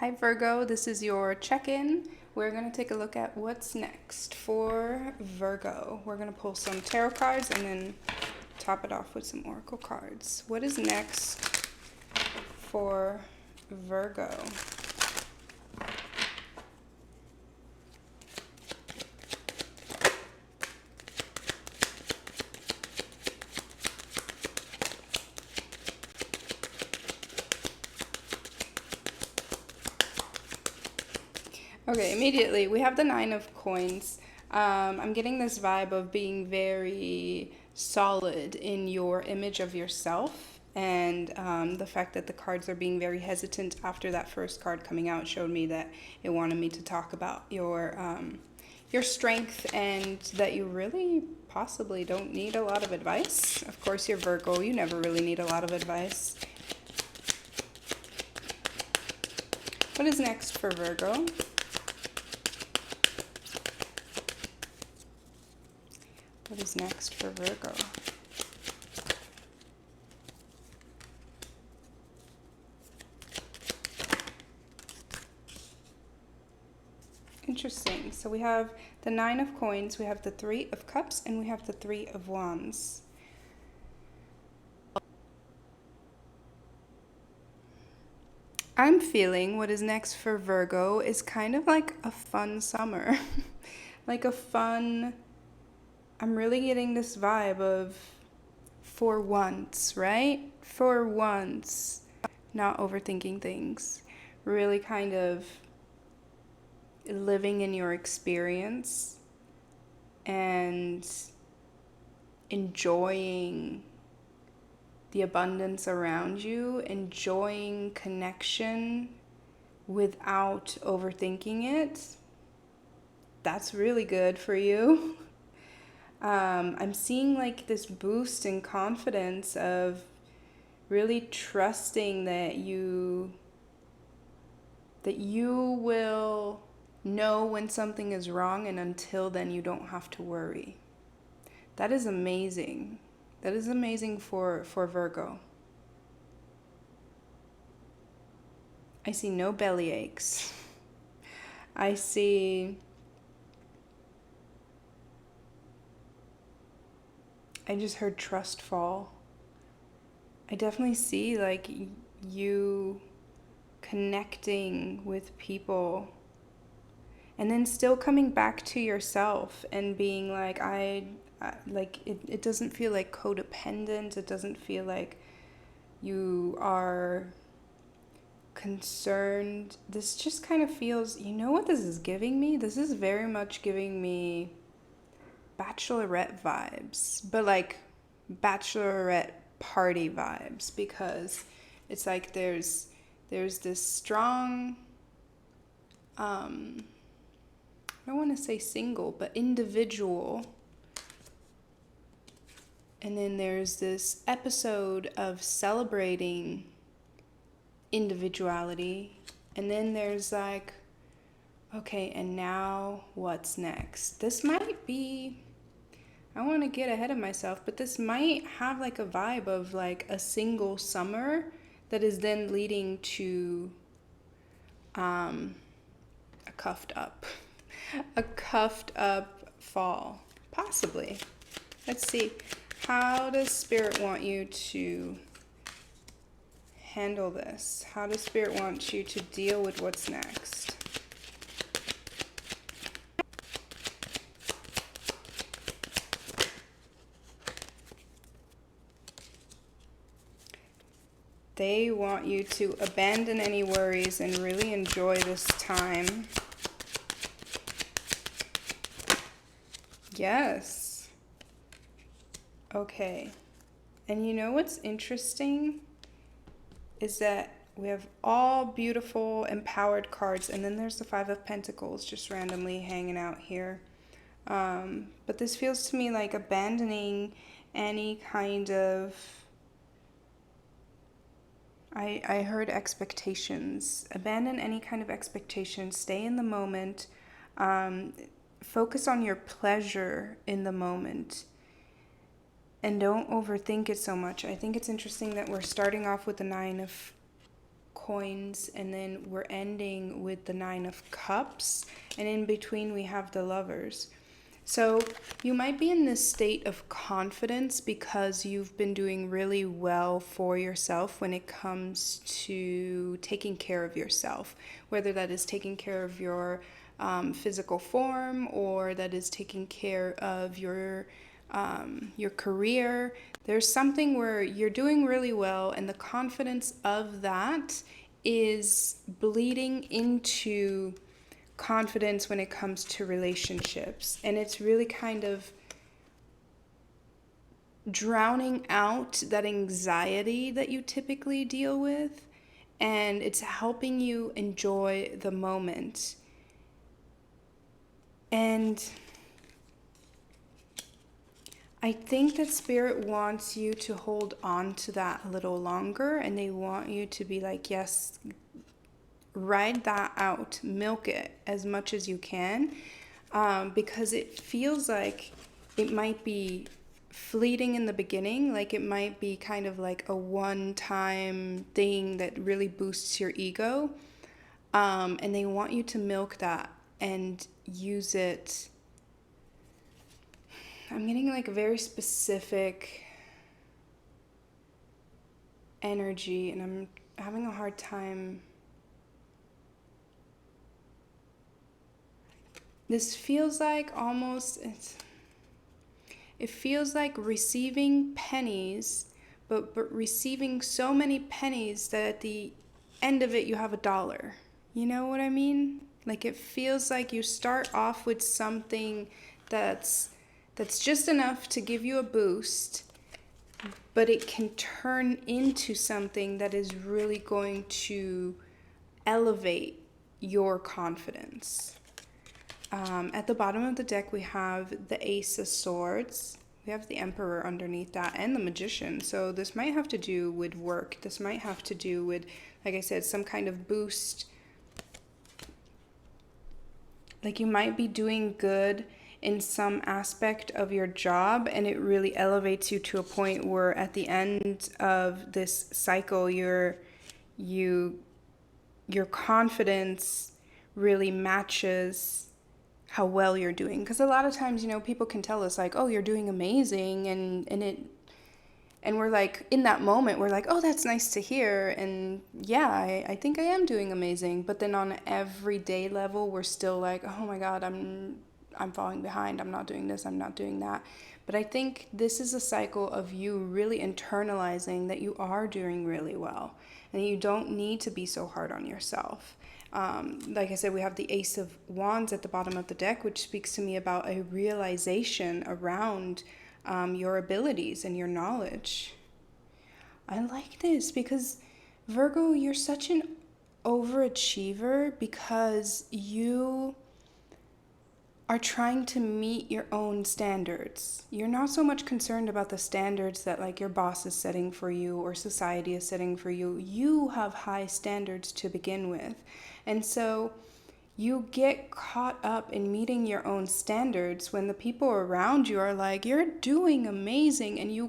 Hi Virgo, this is your check-in. We're going to take a look at what's next for Virgo. We're going to pull some tarot cards and then top it off with some oracle cards. What is next for Virgo? Okay, immediately we have the Nine of Coins. I'm getting this vibe of being very solid in your image of yourself, and the fact that the cards are being very hesitant after that first card coming out showed me that it wanted me to talk about your strength and that you really possibly don't need a lot of advice. Of course, you're Virgo, you never really need a lot of advice. What is next for Virgo? What is next for Virgo? Interesting. So we have the Nine of Coins, we have the Three of Cups, and we have the Three of Wands. I'm feeling what is next for Virgo is kind of like a fun summer. Like a fun, I'm really getting this vibe of for once, right? For once, not overthinking things. Really kind of living in your experience and enjoying the abundance around you, enjoying connection without overthinking it. That's really good for you. I'm seeing like this boost in confidence of really trusting that you will know when something is wrong, and until then you don't have to worry. That is amazing. That is amazing for Virgo. I see no belly aches. I just heard trust fall. I definitely see like you connecting with people and then still coming back to yourself and being like, like it doesn't feel like codependent. It doesn't feel like you are concerned. This just kind of feels, you know what this is giving me? This is very much giving me bachelorette vibes, but like bachelorette party vibes, because it's like there's this strong I don't want to say single, but individual. And then there's this episode of celebrating individuality. And then there's like, okay, and now what's next? This might be, I want to get ahead of myself, but this might have like a vibe of like a single summer that is then leading to a cuffed up. A cuffed up fall, possibly. Let's see. How does Spirit want you to handle this? How does Spirit want you to deal with what's next? They want you to abandon any worries and really enjoy this time. Yes. Okay. And you know what's interesting is that we have all beautiful empowered cards, and then there's the Five of Pentacles just randomly hanging out here. But this feels to me like abandoning any kind of, I heard expectations. Abandon any kind of expectations. Stay in the moment. Focus on your pleasure in the moment. And don't overthink it so much. I think it's interesting that we're starting off with the Nine of coins, and then we're ending with the Nine of Cups, and in between we have the Lovers. So you might be in this state of confidence because you've been doing really well for yourself when it comes to taking care of yourself, whether that is taking care of your physical form, or that is taking care of your career. There's something where you're doing really well, and the confidence of that is bleeding into confidence when it comes to relationships. And it's really kind of drowning out that anxiety that you typically deal with, and it's helping you enjoy the moment. And I think that Spirit wants you to hold on to that a little longer, and they want you to be like, yes, ride that out, milk it as much as you can, because it feels like it might be fleeting in the beginning, like it might be kind of like a one-time thing that really boosts your ego, and they want you to milk that and use it. I'm getting like a very specific energy, and I'm having a hard time. This feels like almost, it feels like receiving pennies, but receiving so many pennies that at the end of it you have $1. You know what I mean? Like it feels like you start off with something that's just enough to give you a boost, but it can turn into something that is really going to elevate your confidence. At the bottom of the deck, we have the Ace of Swords. We have the Emperor underneath that, and the Magician. So this might have to do with work. This might have to do with, like I said, some kind of boost. Like you might be doing good in some aspect of your job, and it really elevates you to a point where at the end of this cycle, your confidence really matches how well you're doing. Because a lot of times, people can tell us like, oh, you're doing amazing, and we're like, in that moment, we're like, oh, that's nice to hear, and yeah, I think I am doing amazing. But then on an everyday level, we're still like, oh my God, I'm falling behind, I'm not doing this, I'm not doing that. But I think this is a cycle of you really internalizing that you are doing really well, and you don't need to be so hard on yourself. Like I said, we have the Ace of Wands at the bottom of the deck, which speaks to me about a realization around your abilities and your knowledge. I like this because, Virgo, you're such an overachiever because you are trying to meet your own standards. You're not so much concerned about the standards that like your boss is setting for you or society is setting for you. You have high standards to begin with. And so you get caught up in meeting your own standards when the people around you are like, you're doing amazing, and you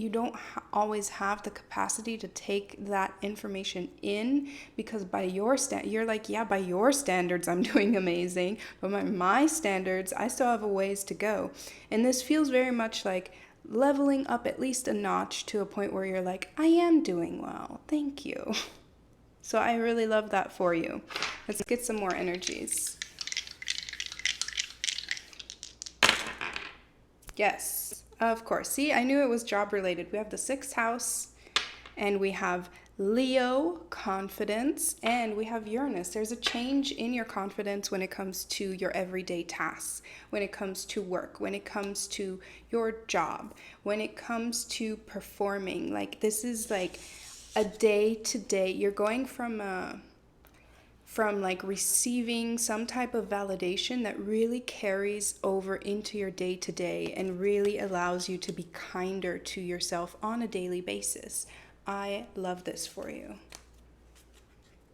don't always have the capacity to take that information in, because by your you're like, yeah, by your standards I'm doing amazing, but by my standards I still have a ways to go. And this feels very much like leveling up at least a notch to a point where you're like, I am doing well, thank you. So I really love that for you. Let's get some more energies. Yes, of course. See, I knew it was job related. We have the 6th house, and we have Leo, confidence, and we have Uranus. There's a change in your confidence when it comes to your everyday tasks, when it comes to work, when it comes to your job, when it comes to performing. Like this is like a day to day. You're going from like receiving some type of validation that really carries over into your day to day and really allows you to be kinder to yourself on a daily basis. I love this for you.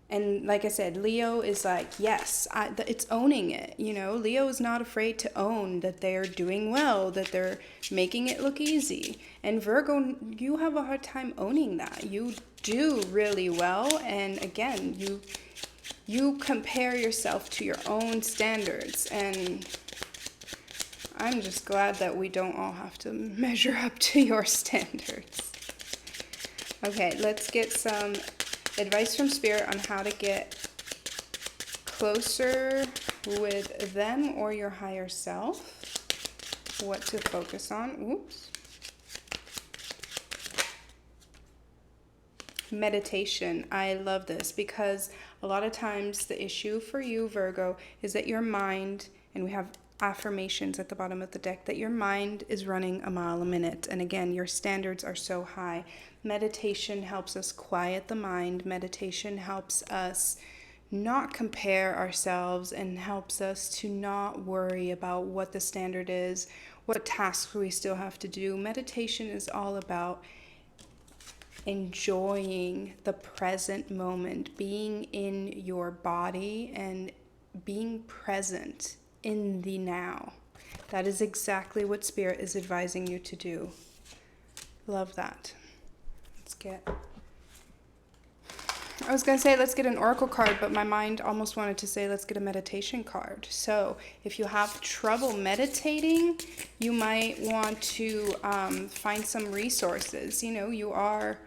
And like I said, Leo is like, yes, it's owning it. You know, Leo is not afraid to own that they're doing well, that they're making it look easy. And Virgo, you have a hard time owning that. You do really well. And again, you compare yourself to your own standards. And I'm just glad that we don't all have to measure up to your standards. Okay, let's get some advice from Spirit on how to get closer with them or your higher self. What to focus on. Oops. Meditation. I love this because a lot of times the issue for you, Virgo, is that your mind, and we have affirmations at the bottom of the deck, that your mind is running a mile a minute. And again, your standards are so high. Meditation helps us quiet the mind. Meditation helps us not compare ourselves and helps us to not worry about what the standard is, what tasks we still have to do. Meditation is all about enjoying the present moment, being in your body and being present in the now. That is exactly what Spirit is advising you to do. Love that. I was going to say let's get an oracle card, but my mind almost wanted to say let's get a meditation card. So if you have trouble meditating, you might want to find some resources. You know, you are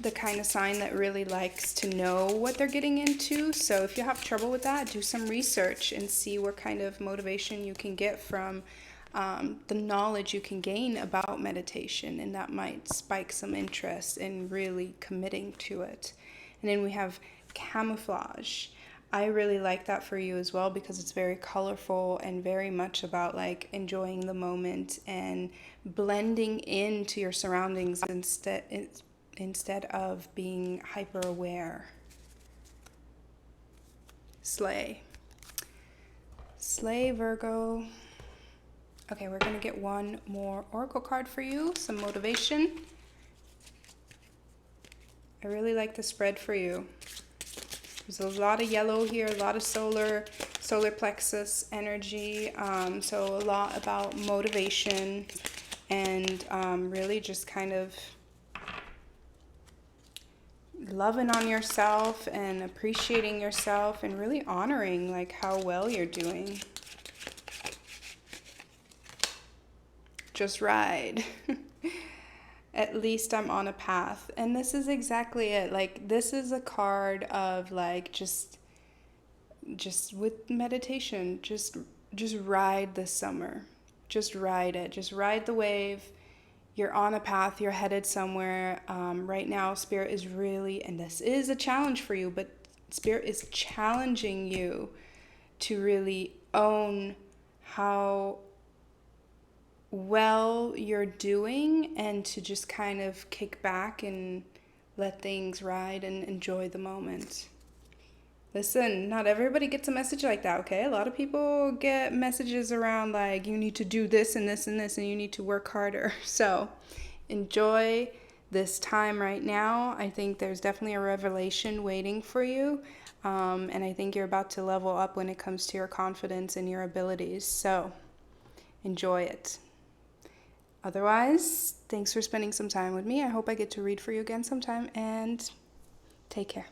the kind of sign that really likes to know what they're getting into. So if you have trouble with that, do some research and see what kind of motivation you can get from the knowledge you can gain about meditation, and that might spike some interest in really committing to it. And then we have camouflage. I really like that for you as well because it's very colorful and very much about like enjoying the moment and blending into your surroundings instead of being hyper aware. Slay, Virgo. Okay, we're going to get one more oracle card for you, some motivation. I really like the spread for you. There's a lot of yellow here, a lot of solar plexus energy, so a lot about motivation and really just kind of loving on yourself and appreciating yourself and really honoring like how well you're doing. Just ride. At least I'm on a path. And this is exactly it. Like, this is a card of like just with meditation, just ride the summer. Just ride it. Just ride the wave. You're on a path. You're headed somewhere. Right now, Spirit is really, and this is a challenge for you, but Spirit is challenging you to really own how well you're doing and to just kind of kick back and let things ride and enjoy the moment. Listen, not everybody gets a message like that, okay? A lot of people get messages around like you need to do this and this and this and you need to work harder. So enjoy this time right now. I think there's definitely a revelation waiting for you. And I think you're about to level up when it comes to your confidence and your abilities. So enjoy it. Otherwise, thanks for spending some time with me. I hope I get to read for you again sometime, and take care.